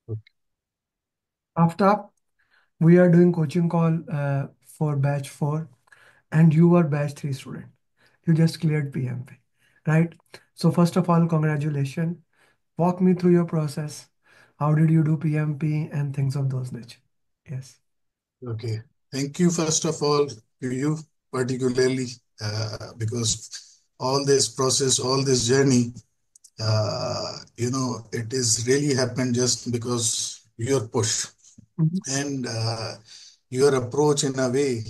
Okay. After we are doing coaching call for batch 4 and you are batch 3 student. You just cleared PMP, right? So first of all, congratulations. Walk me through your process. How did you do PMP and things of those nature? Yes. Okay. Thank you, first of all, to you particularly, because all this process, all this journey, it is really happened just because your push Mhm, and your approach in a way.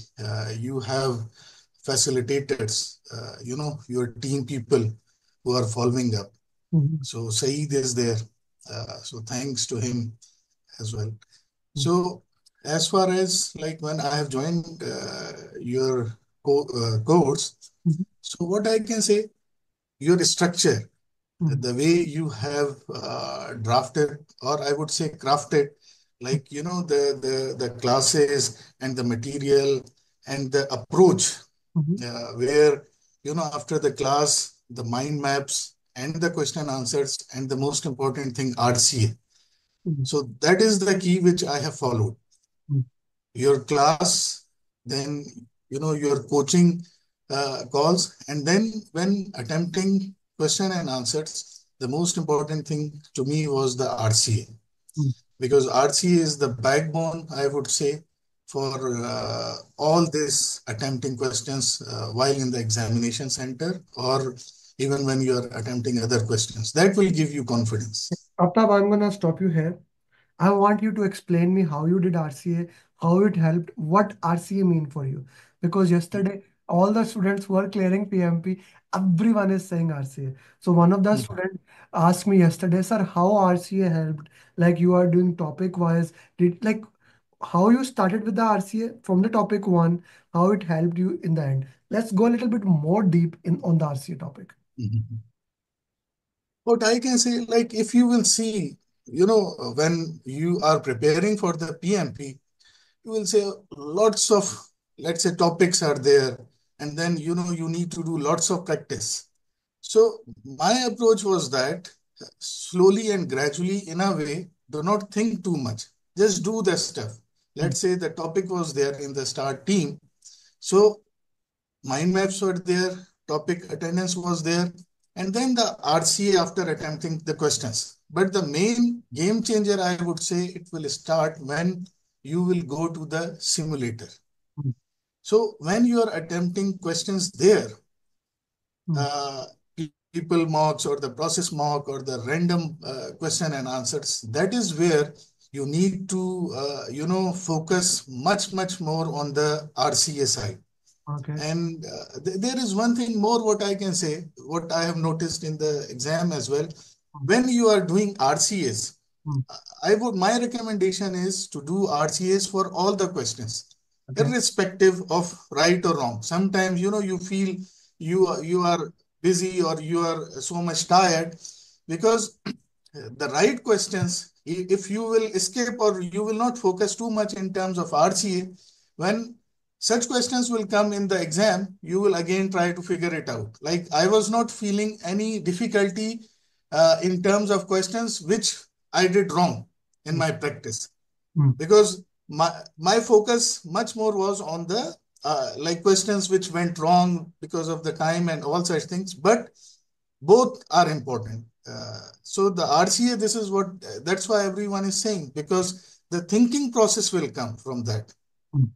You have facilitators, your team people who are following up. mhm, So Saeed is there. So thanks to him as well. mhm, So as far as like when I have joined your course, mhm, so what I can say, your structure, mhm, the way you have drafted, or I would say crafted, like the classes and the material and the approach, mhm, where after the class, the mind maps and the question answers, and the most important thing, RCA. mhm, So that is the key which I have followed. mhm, Your class, then your coaching calls, and then when attempting question and answers, the most important thing to me was the RCA, mhm. because RCA is the backbone, I would say, for all this attempting questions while in the examination center, or even when you are attempting other questions. That will give you confidence. Aftab, I'm gonna stop you here. I want you to explain me how you did RCA, how it helped, what RCA mean for you. Because yesterday, all the students were clearing PMP, everyone is saying RCA. So one of the Mhm. students asked me yesterday, sir, how RCA helped? Like you are doing topic wise, did like how you started with the RCA from the topic one, how it helped you in the end. Let's go a little bit more deep in on the RCA topic. Mhm. What I can say, like if you will see, when you are preparing for the PMP, you will say lots of, let's say, topics are there, and then you need to do lots of practice. So my approach was that slowly and gradually, in a way, do not think too much. Just do the stuff. Mm, Let's say the topic was there in the start team. So mind maps were there, topic attendance was there, and then the RCA after attempting the questions. But the main game changer, I would say, it will start when you will go to the simulator. mm, So when you are attempting questions there, mm, uh, people mocks or the process mock or the random question and answers, that is where you need to, focus much more on the RCA side. okay. And there is one thing more what I can say, what I have noticed in the exam as well. Mm, When you are doing RCAs, mm, my recommendation is to do RCAs for all the questions, okay. irrespective of right or wrong. Sometimes, you feel you are busy or you are so much tired, because the right questions, if you will escape or you will not focus too much in terms of RCA, when such questions will come in the exam, you will again try to figure it out. Like I was not feeling any difficulty in terms of questions which I did wrong in Mm, my practice, mm, because my focus much more was on the like questions which went wrong because of the time and all such things. But both are important. So the RCA, this is what, that's why everyone is saying, because the thinking process will come from that. mm.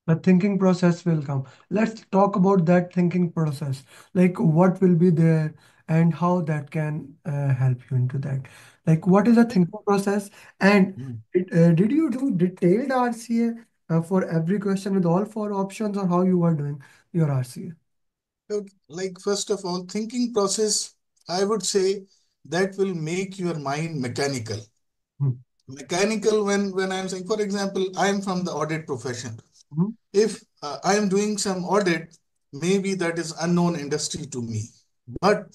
The thinking process will come. Let's talk about that thinking process. Like what will be there and how that can help you into that. Like what is a thinking process? And Mm. did you do detailed RCA for every question with all four options or how you were doing your RCA? So, like first of all, thinking process, I would say that will make your mind mechanical. Mm, Mechanical, when I'm saying, for example, I'm from the audit profession. mhm, If I am doing some audit, maybe that is unknown industry to me. But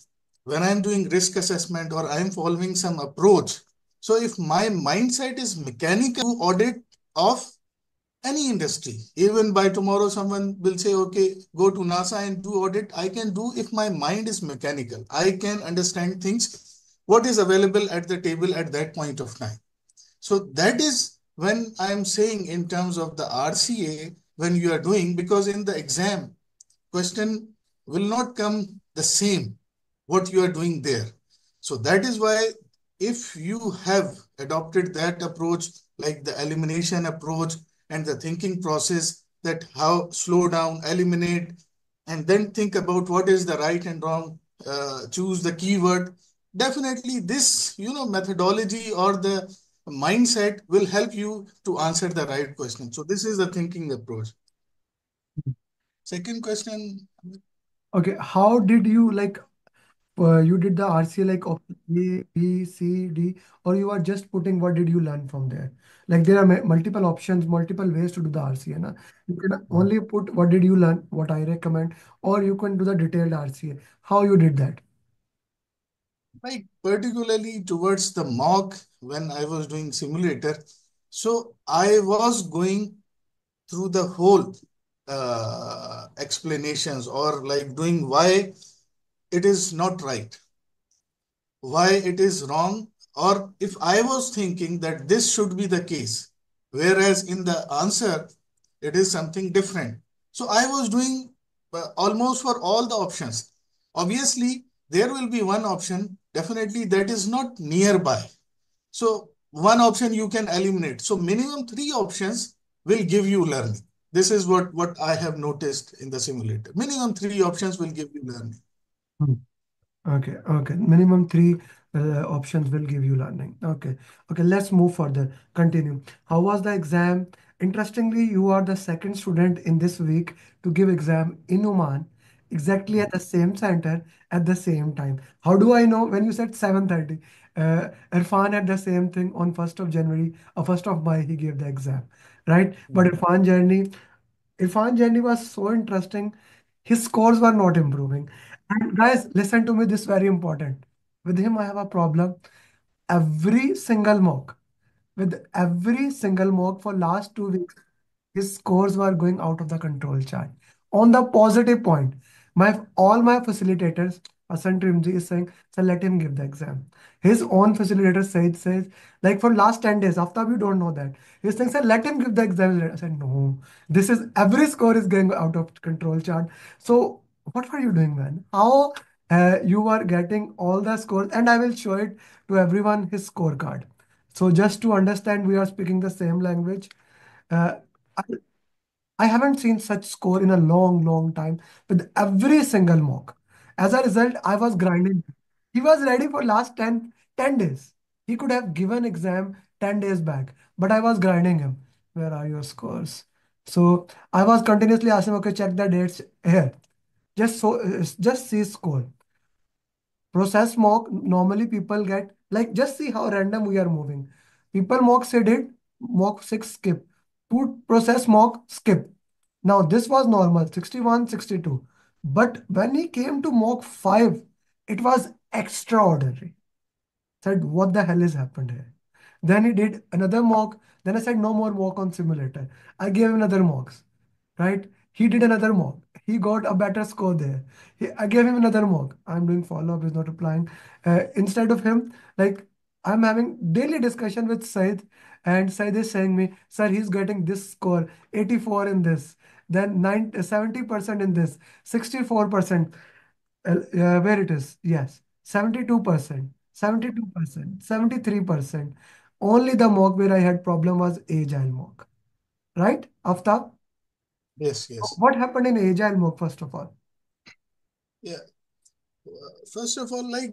when I'm doing risk assessment or I'm following some approach, so if my mindset is mechanical, audit of any industry, even by tomorrow, someone will say, okay, go to NASA and do audit. I can do if my mind is mechanical. I can understand things, what is available at the table at that point of time. So that is when I am saying in terms of the RCA, when you are doing, because in the exam, question will not come the same what you are doing there. So that is why if you have adopted that approach, like the elimination approach and the thinking process, that how slow down, eliminate, and then think about what is the right and wrong, choose the keyword. Definitely, this methodology or the mindset will help you to answer the right question. So this is the thinking approach. Second question. Okay, how did you like you did the RCA like option A, B, C, D, or you are just putting what did you learn from there? Like there are multiple options, multiple ways to do the RCA. Na? You can only put what did you learn, what I recommend, or you can do the detailed RCA. How you did that? Like particularly towards the mock when I was doing simulator, so I was going through the whole explanations or like doing why it is not right, why it is wrong, or if I was thinking that this should be the case, whereas in the answer it is something different. So I was doing almost for all the options. Obviously, there will be one option definitely that is not nearby. So one option you can eliminate. So minimum three options will give you learning. This is what I have noticed in the simulator. Minimum three options will give you learning. Okay, okay. Minimum three options will give you learning. Okay, okay. Let's move further. Continue. How was the exam? Interestingly, you are the second student in this week to give exam in Oman, exactly at the same center at the same time. How do I know? When you said 7:30, Irfan had the same thing on 1st of January, or 1st of May, he gave the exam, right? But Irfan journey was so interesting. His scores were not improving. And guys, listen to me, this is very important. With him, I have a problem. Every single mock, with every single mock for last 2 weeks, his scores were going out of the control chart. On the positive point, my all my facilitators, Hasan Trimji is saying, so let him give the exam. His own facilitator says, like for last 10 days, after we don't know that. He's saying, sir, let him give the exam. I said, no, this is every score is going out of control chart. So what were you doing, man? How you are getting all the scores? And I will show it to everyone his scorecard. So just to understand, we are speaking the same language. Uh, I, I haven't seen such score in a long, long time with every single mock. As a result, I was grinding. He was ready for last 10 days. He could have given exam 10 days back, but I was grinding him. Where are your scores? So I was continuously asking, okay, check the dates here. Just see score. Process mock, normally people get, like, just see how random we are moving. People mock say did, mock 6 skip. Put process mock skip. Now this was normal, 61, 62. But when he came to mock 5, it was extraordinary. Said, what the hell is happened here? Then he did another mock. Then I said, no more mock on simulator. I gave him another mocks, right? He did another mock. He got a better score there. I gave him another mock. I'm doing follow-up, he's not replying. Instead of him, like, I'm having daily discussion with Said, and Said is saying me, sir, he's getting this score, 84 in this, then 70% in this, 64%. Where it is? Yes, 72%, 72%, 73%. Only the mock where I had problem was agile mock, right? After Yes, yes. what happened in agile mock first of all? Yeah. First of all, like,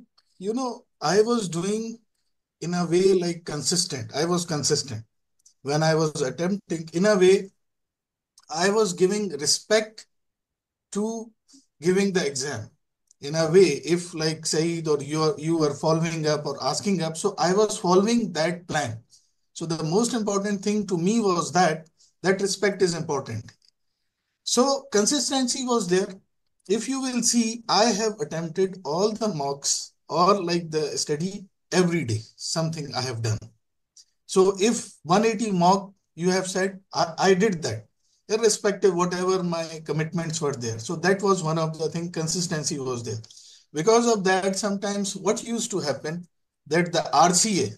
I was doing in a way like consistent. I was consistent. When I was attempting, in a way, I was giving respect to giving the exam. In a way, if like Said or you were following up or asking up, so I was following that plan. So the most important thing to me was that respect is important. So consistency was there. If you will see, I have attempted all the mocks or like the study every day, something I have done. So if 180 mock you have said, I did that, irrespective whatever my commitments were there. So that was one of the thing, consistency was there. Because of that, sometimes what used to happen that the RCA,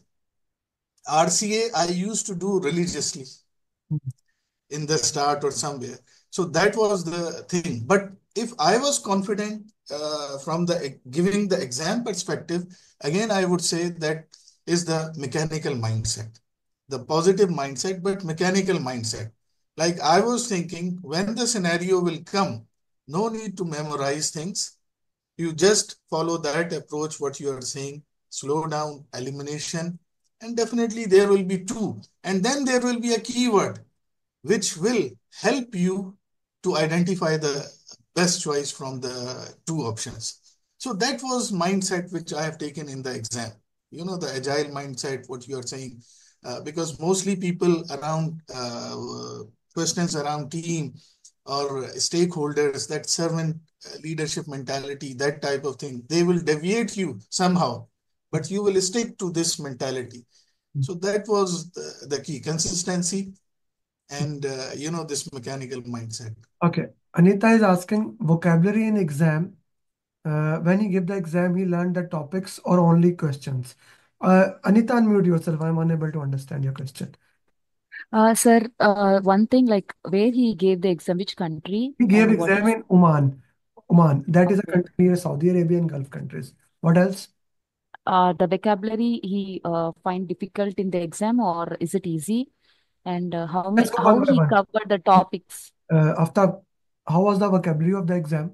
RCA I used to do religiously in the start or somewhere. So that was the thing. But if I was confident from the giving the exam perspective, again I would say that is the mechanical mindset, the positive mindset, but mechanical mindset. Like I was thinking, when the scenario will come, no need to memorize things. You just follow that approach, what you are saying, slow down, elimination, and definitely there will be two. And then there will be a keyword which will help you to identify the best choice from the two options. So that was mindset which I have taken in the exam. You know, the agile mindset, what you are saying, because mostly people around questions around team or stakeholders, that servant leadership mentality, that type of thing, they will deviate you somehow, but you will stick to this mentality. So that was the key consistency and this mechanical mindset. Okay. Anita is asking vocabulary in exam. When he gave the exam, he learned the topics or only questions. Anita, unmute yourself. I'm unable to understand your question. Sir, one thing like where he gave the exam, which country He gave and what exam is in Oman. Oman. That is a okay. country near Saudi Arabia and Gulf countries. What else? The vocabulary he find difficult in the exam or is it easy? And Let's go one how by he one. covered the topics? After, how was the vocabulary of the exam?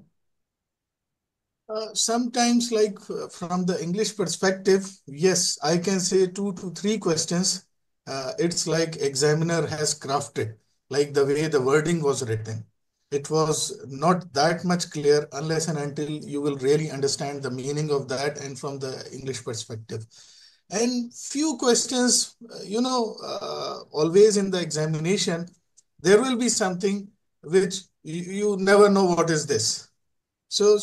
Sometimes, like from the English perspective, yes, I can say 2 to 3 questions. It's like examiner has crafted, like the way the wording was written. It was not that much clear unless and until you will really understand the meaning of that and from the English perspective. And few questions, always in the examination, there will be something which you never know what is this. So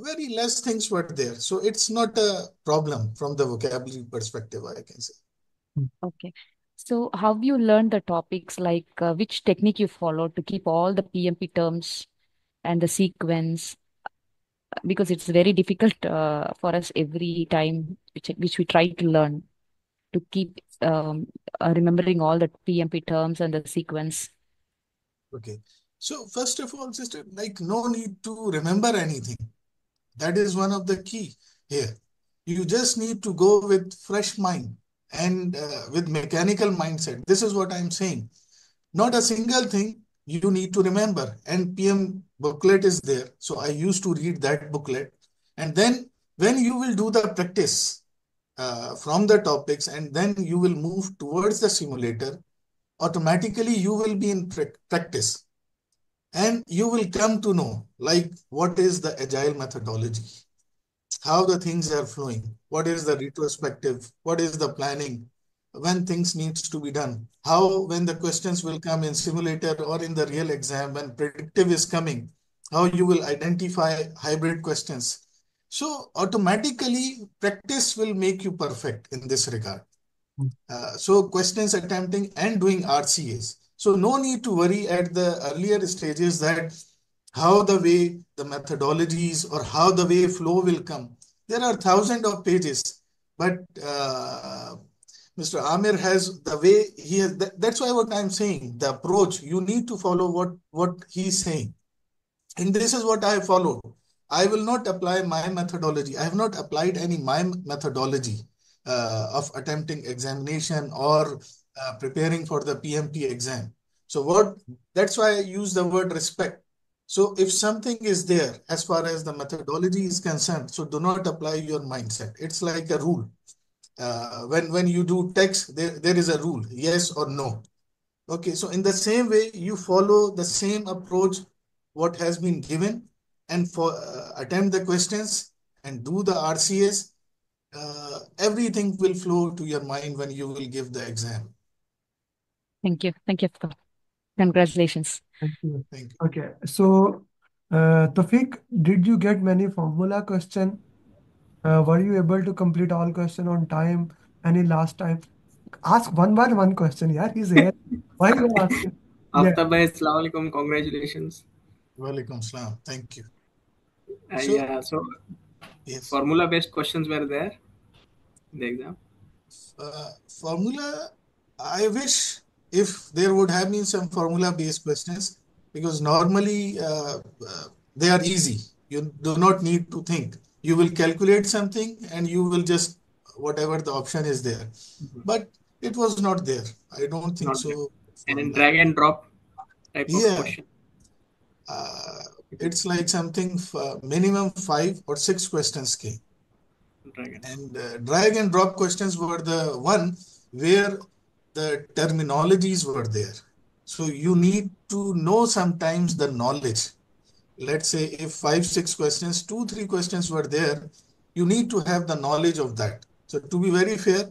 very less things were there. So it's not a problem from the vocabulary perspective, I can say. Okay. So how you learn the topics, like which technique you follow to keep all the PMP terms and the sequence, because it's very difficult for us every time which we try to learn to keep remembering all the PMP terms and the sequence. Okay. So first of all, sister, like no need to remember anything. That is one of the key here. You just need to go with fresh mind and with mechanical mindset. This is what I'm saying. Not a single thing you need to remember. And PM booklet is there. So I used to read that booklet. And then when you will do the practice from the topics and then you will move towards the simulator, automatically you will be in practice and you will come to know like what is the agile methodology, how the things are flowing, what is the retrospective, what is the planning, when things needs to be done, how when the questions will come in simulator or in the real exam, when predictive is coming, how you will identify hybrid questions. So automatically practice will make you perfect in this regard. So questions attempting and doing RCAs. So no need to worry at the earlier stages that how the way the methodologies or how the way flow will come. There are thousands of pages, but Mr. Amir has the way he has. That's why what I'm saying, the approach you need to follow what he's saying. And this is what I followed. I will not apply my methodology. I have not applied any my methodology of attempting examination or preparing for the PMP exam. So what that's why I use the word respect. So if something is there as far as the methodology is concerned, so do not apply your mindset. It's like a rule. When you do text, there is a rule, yes or no. Okay, so in the same way, you follow the same approach, what has been given, and for attempt the questions and do the RCS. Everything will flow to your mind when you will give the exam. Thank you. Thank you. Congratulations. Thank you. Thank you. Okay. So, Tawfiq, did you get many formula question? Were you able to complete all question on time? Any last time? Ask one by one question. Yeah, he's here. Why you are asking? Yeah. After bhai, assalamu alaikum, congratulations. Walaikum salam. Thank you. So, Yeah, so yes. formula based questions were there in the exam. Formula, I wish if there would have been some formula-based questions, because normally they are easy. You do not need to think. You will calculate something and you will just whatever the option is there. Mhm. But it was not there. I don't think Not there. so. And then Formula. drag and drop type of Yeah, question. uh, It is it's like something minimum 5 or 6 questions came. drag and drop. And drag and drop questions were the one where the terminologies were there. So you need to know sometimes the knowledge. Let's say if 5, 6 questions, 2, 3 questions were there, you need to have the knowledge of that. So to be very fair,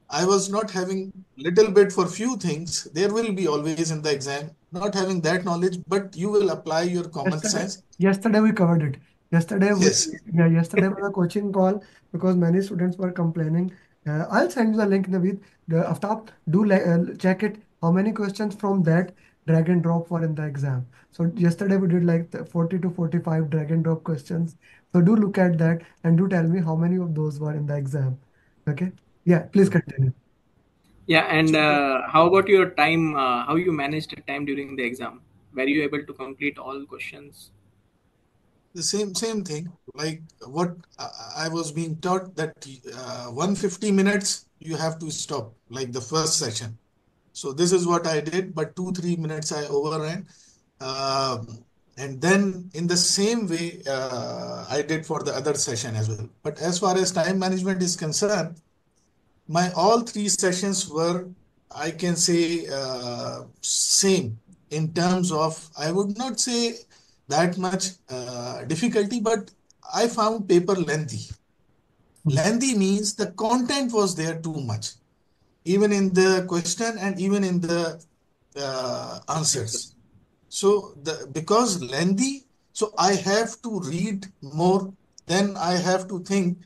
I was not having little bit for few things. There will be always in the exam, not having that knowledge, but you will apply your common Yesterday, sense. yesterday we covered it. Yesterday we, Yes. yeah, yesterday was a coaching call because many students were complaining. I'll send you the link, Naveed. After do check it. How many questions from that drag and drop were in the exam? So yesterday we did like 40 to 45 drag and drop questions. So do look at that and do tell me how many of those were in the exam. Okay. Yeah, please continue. Yeah, and So how about your time? How you managed the time during the exam? Were you able to complete all questions? the same thing. Like what I was being taught that 150 minutes you have to stop, like the first session. So this is what I did, but 2 3 minutes I overran. And then in the same way I did for the other session as well. But as far as time management is concerned, my all 3 sessions were, I can say, same in terms of, I would not say that much difficulty, but I found paper lengthy. Hmm. Lengthy means the content was there too much, even in the question and even in the answers. Answers. So because lengthy, so I have to read more, then I have to think,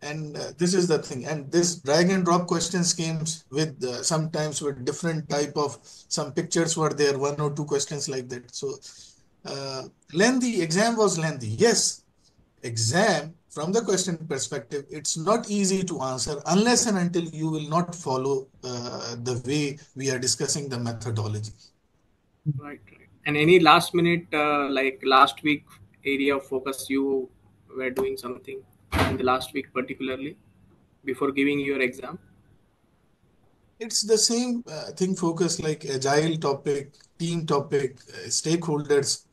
and this is the thing. And this drag and drop questions came with sometimes with different type of, some pictures were there, 1 or 2 questions like that. So uh, lengthy exam was lengthy. Yes, exam from the question perspective, it's not easy to answer unless and until you will not follow the way we are discussing the methodology. Right, right. And any last minute, like last week area of focus you were doing something in the last week particularly before giving your exam? It's the same thing focus, like agile topic, team topic, stakeholders,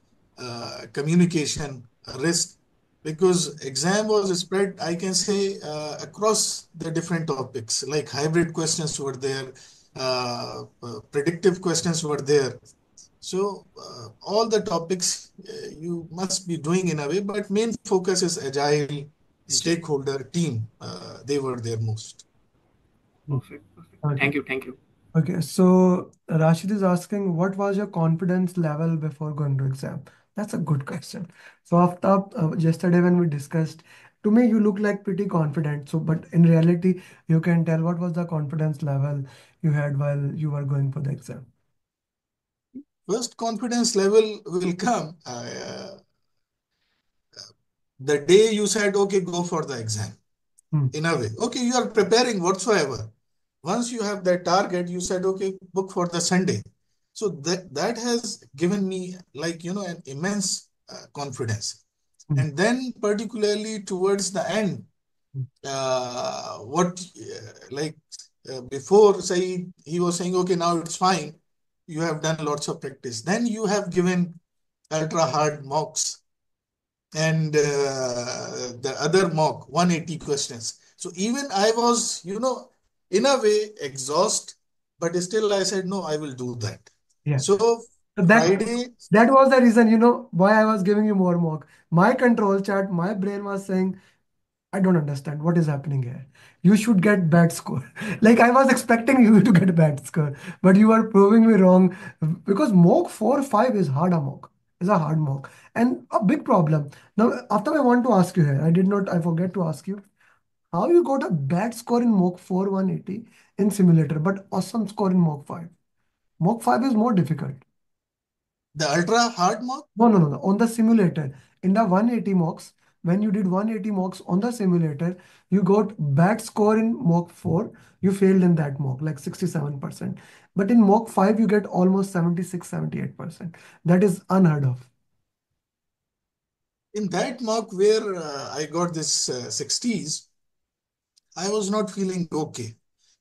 communication, risk, because exam was spread, I can say, across the different topics, like hybrid questions were there, predictive questions were there. So all the topics you must be doing in a way, but main focus is agile, Agile. stakeholder, team. They were there most. Perfect, perfect. Okay. Thank you, thank you. Okay, so Rashid is asking, what was your confidence level before going to exam? That's a good question. So after yesterday when we discussed, to me you look like pretty confident. So, but in reality, you can tell what was the confidence level you had while you were going for the exam. First confidence level will come the day you said, okay, go for the exam. Hmm. In a way, okay, you are preparing whatsoever. Once you have that target, you said, okay, book for the Sunday. So that has given me, like, an immense confidence. Hmm. And then particularly towards the end, Hmm. what like before Saeed, he was saying, okay, now it's fine. You have done lots of practice. Then you have given ultra hard mocks and the other mock 180 questions. So even I was, in a way exhausted, but still I said, no, I will do that. Yeah. So So Friday, that was the reason, why I was giving you more mock. My control chart, my brain was saying, I don't understand what is happening here. You should get bad score. Like I was expecting you to get bad score, but you are proving me wrong because mock 4 5 is hard a mock. Is a hard mock and a big problem. Now, after I want to ask you here, I forget to ask you how you got a bad score in mock 4 180 in simulator, but awesome score in mock 5. Mock 5 is more difficult. the ultra hard mock. No, no, no, no. On the simulator, in the 180 mocks, when you did 180 mocks on the simulator, you got bad score in mock 4, you failed in that mock, like 67%. But in mock 5, you get almost 76, 78%. That is unheard of. In that mock where I got this 60s, I was not feeling okay.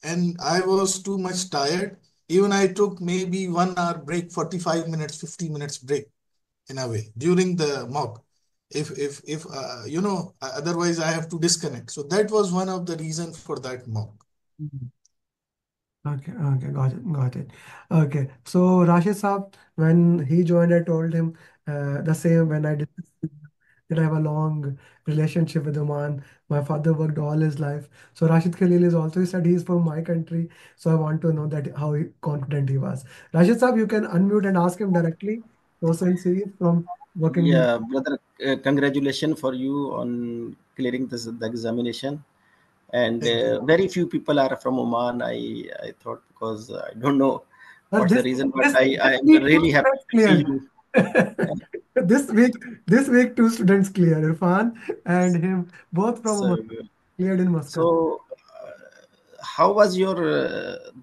And I was too much tired. Even I took maybe 1 hour break, 45 minutes, 50 minutes break in a way during the mock. If otherwise I have to disconnect. So that was one of the reasons for that mock. Mhm. Okay, okay, got it, got it. Okay, so Rashid Saab, when he joined, I told him the same when I discussed with him that I have a long relationship with Oman. My father worked all his life. So Rashid Khalil is also, he said he is from my country. So I want to know that confident he was. Rashid Saab, you can unmute and ask him directly. So since he is from working. Yeah, brother, congratulations for you on clearing the examination. And Thank you. very few people are from Oman. I thought because I don't know But what's the this reason, but this I this am week two really happy students to see cleared. you. This week this week two students cleared. Irfan and him both from So, Oman cleared in Muscat. so how was your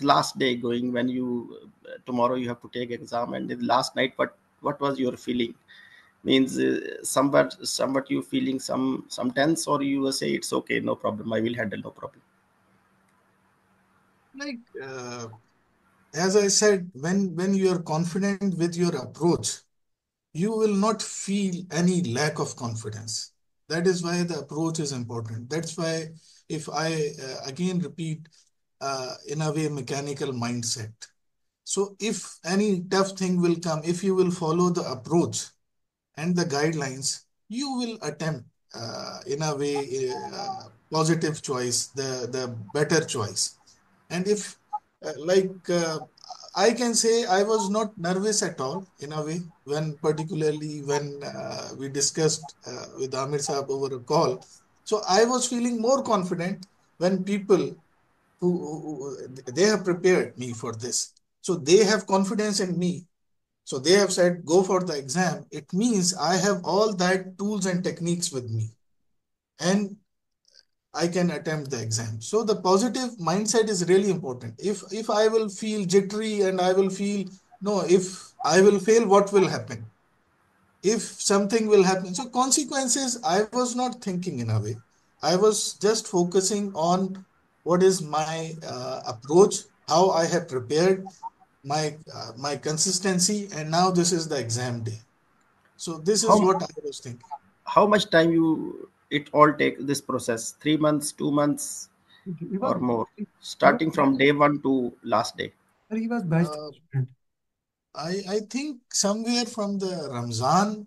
last day going when you tomorrow you have to take exam and the last night? What was your feeling? Means somewhat you feeling some tense, or you will say it's okay, no problem, I will handle, no problem. Like as I said, when you are confident with your approach, you will not feel any lack of confidence. That is why the approach is important. That's why, if I again repeat, in a way, mechanical mindset. So, if any tough thing will come, if you will follow the approach and the guidelines, you will attempt, in a way, positive choice, the better choice. And if, like, I can say I was not nervous at all in a way when, particularly when we discussed with Amir Saab over a call. So I was feeling more confident when people they have prepared me for this. So they have confidence in me. So they have said, go for the exam. It means I have all that tools and techniques with me. And I can attempt the exam. So the positive mindset is really important. If I will feel jittery and I will feel, no, if I will fail, what will happen? If something will happen. So consequences, I was not thinking in a way. I was just focusing on what is my approach, how I have prepared my consistency, and now this is the exam day. So this is how what I was thinking. how much time you it all take this process? 3 months, 2 months, He was or more, he was starting from day one to last day? he was best Uh, student. I think somewhere from the Ramzan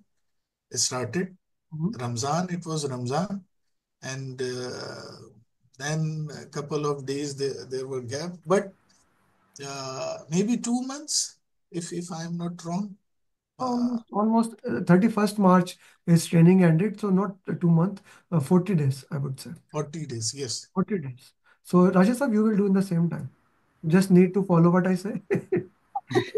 started. Mhm. Ramzan, it was Ramzan, and then a couple of days there were gap, but maybe 2 months, if I am not wrong. Uh, Almost 31st March his training ended, so not 2 months, 40 days, I would say. 40 days, yes. 40 days. So Rajesh sir, you will do in the same time. Just need to follow what I say.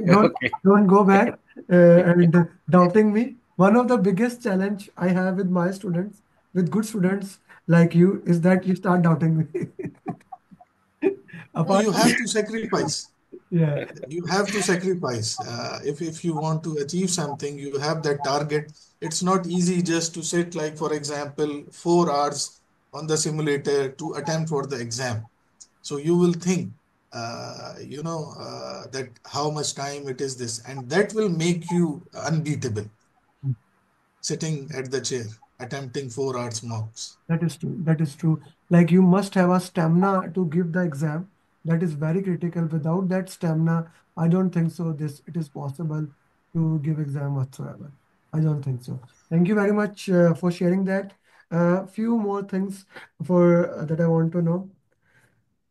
Don't Okay. don't go back and doubting me. One of the biggest challenge I have with my students, with good students like you, is that you start doubting me. No, Apart you from have to sacrifice. yeah, You have to sacrifice. If you want to achieve something, you have that target. It's not easy just to sit, like, for example, 4 hours on the simulator to attempt for the exam. So you will think, that how much time it is this, and that will make you unbeatable, sitting at the chair, attempting 4 hours mocks. that is true. That is true. Like you must have a stamina to give the exam. That is very critical. Without that stamina, I don't think so. This it is possible to give exam whatsoever. I don't think so. Thank you very much for sharing that. Few more things for that I want to know.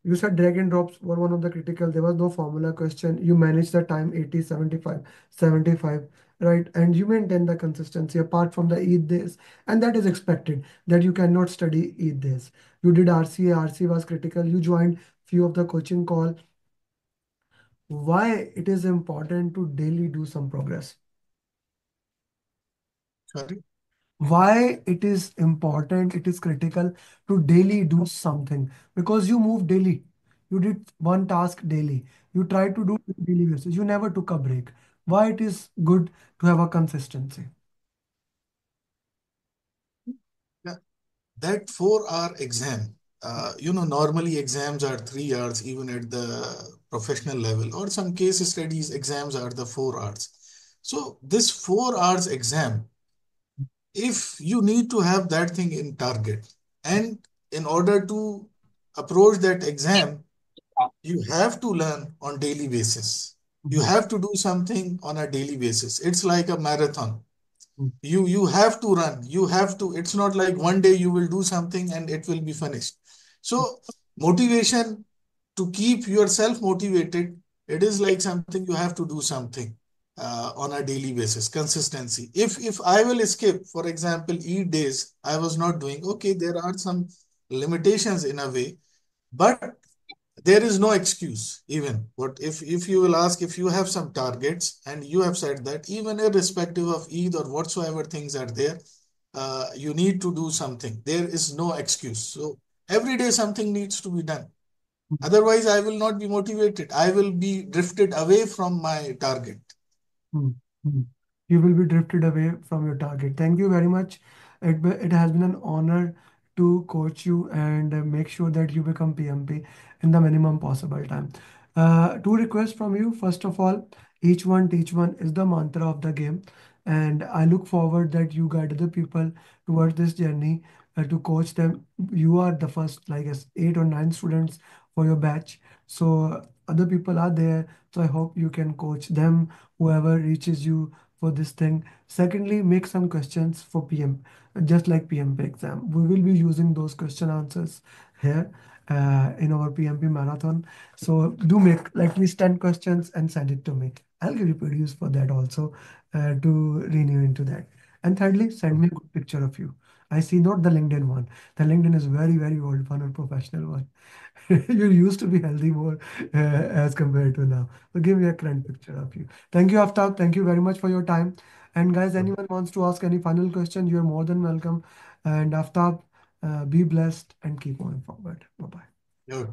You said drag and drops were one of the critical. There was no formula question. You managed the time 80, 75, 75, right? And you maintain the consistency apart from the Eid days. And that is expected that you cannot study Eid days. You did RCA. RCA was critical. You joined few of the coaching call. Why it is important to daily do some progress? Sorry. Why it is important, it is critical to daily do something, because you move daily. You did one task daily. You try to do it daily basis. You never took a break. Why it is good to have a consistency? Yeah, that 4 hour exam, normally exams are 3 hours, even at the professional level, or some case studies exams are the 4 hours. So this 4 hours exam, if you need to have that thing in target, and in order to approach that exam, you have to learn on daily basis. You Mhm, have to do something on a daily basis. It's like a marathon. mhm, You have to run. You have to. It's not like one day you will do something and it will be finished. So motivation, to keep yourself motivated, it is like something you have to do something on a daily basis. Consistency. If I will skip, for example, eat days, I was not doing. Okay, there are some limitations in a way, but there is no excuse. Even what if you will ask, if you have some targets and you have said that, even irrespective of Eid or whatsoever things are there, you need to do something. There is no excuse. So every day something needs to be done. mhm, Otherwise, I will not be motivated. I will be drifted away from my target. mhm, mhm. You will be drifted away from your target. Thank you very much. It has been an honor to coach you and make sure that you become PMP in the minimum possible time. Two requests from you. First of all, each one teach one is the mantra of the game. And I look forward that you guide other people towards this journey to coach them. You are the first, like, as 8 or 9 students for your batch. So other people are there. So I hope you can coach them, whoever reaches you for this thing. Secondly, make some questions for PM, just like PMP exam. We will be using those question answers here in our PMP marathon. So do make like at least 10 questions and send it to me. I'll give you produce for that also to renew into that. And thirdly, send me a good picture of you. I see not the LinkedIn one. The LinkedIn is very, very old one or professional one. You used to be healthy more as compared to now. So give me a current picture of you. Thank you, Aftab. Thank you very much for your time. And guys, anyone wants to ask any final question, you're more than welcome. And Aftab, be blessed and keep moving forward. Bye bye. Okay.